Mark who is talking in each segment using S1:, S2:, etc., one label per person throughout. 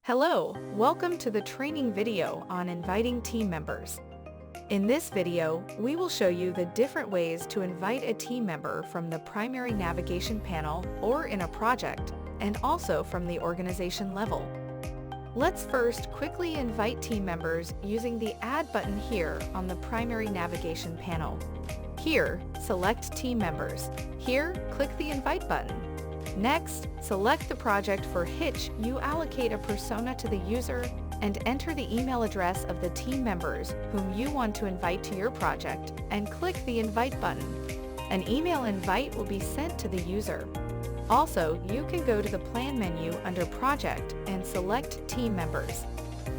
S1: Hello, welcome to the training video on inviting team members. In this video, we will show you the different ways to invite a team member from the primary navigation panel or in a project, and also from the organization level. Let's first quickly invite team members using the Add button here on the primary navigation panel. Here, select Team Members. Here, click the Invite button. Next, select the project for which you allocate a persona to the user and enter the email address of the team members whom you want to invite to your project and click the Invite button. An email invite will be sent to the user. Also, you can go to the Plan menu under Project and select Team Members.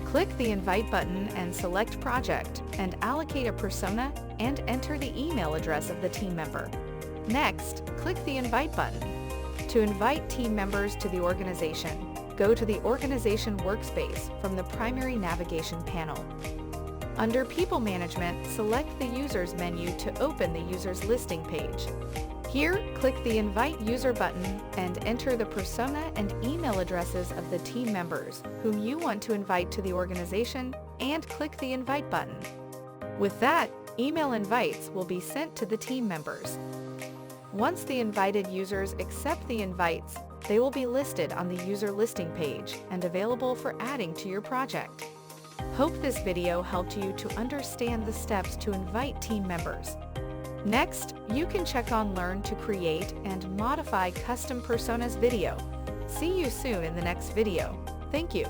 S1: Click the Invite button and select Project and allocate a persona and enter the email address of the team member. Next, click the Invite button. To invite team members to the organization, go to the Organization workspace from the primary navigation panel. Under People Management, select the Users menu to open the Users listing page. Here, click the Invite User button and enter the persona and email addresses of the team members whom you want to invite to the organization and click the Invite button. With that, email invites will be sent to the team members. Once the invited users accept the invites, they will be listed on the user listing page and available for adding to your project. Hope this video helped you to understand the steps to invite team members. Next, you can check on Learn to create and modify custom personas video. See you soon in the next video. Thank you.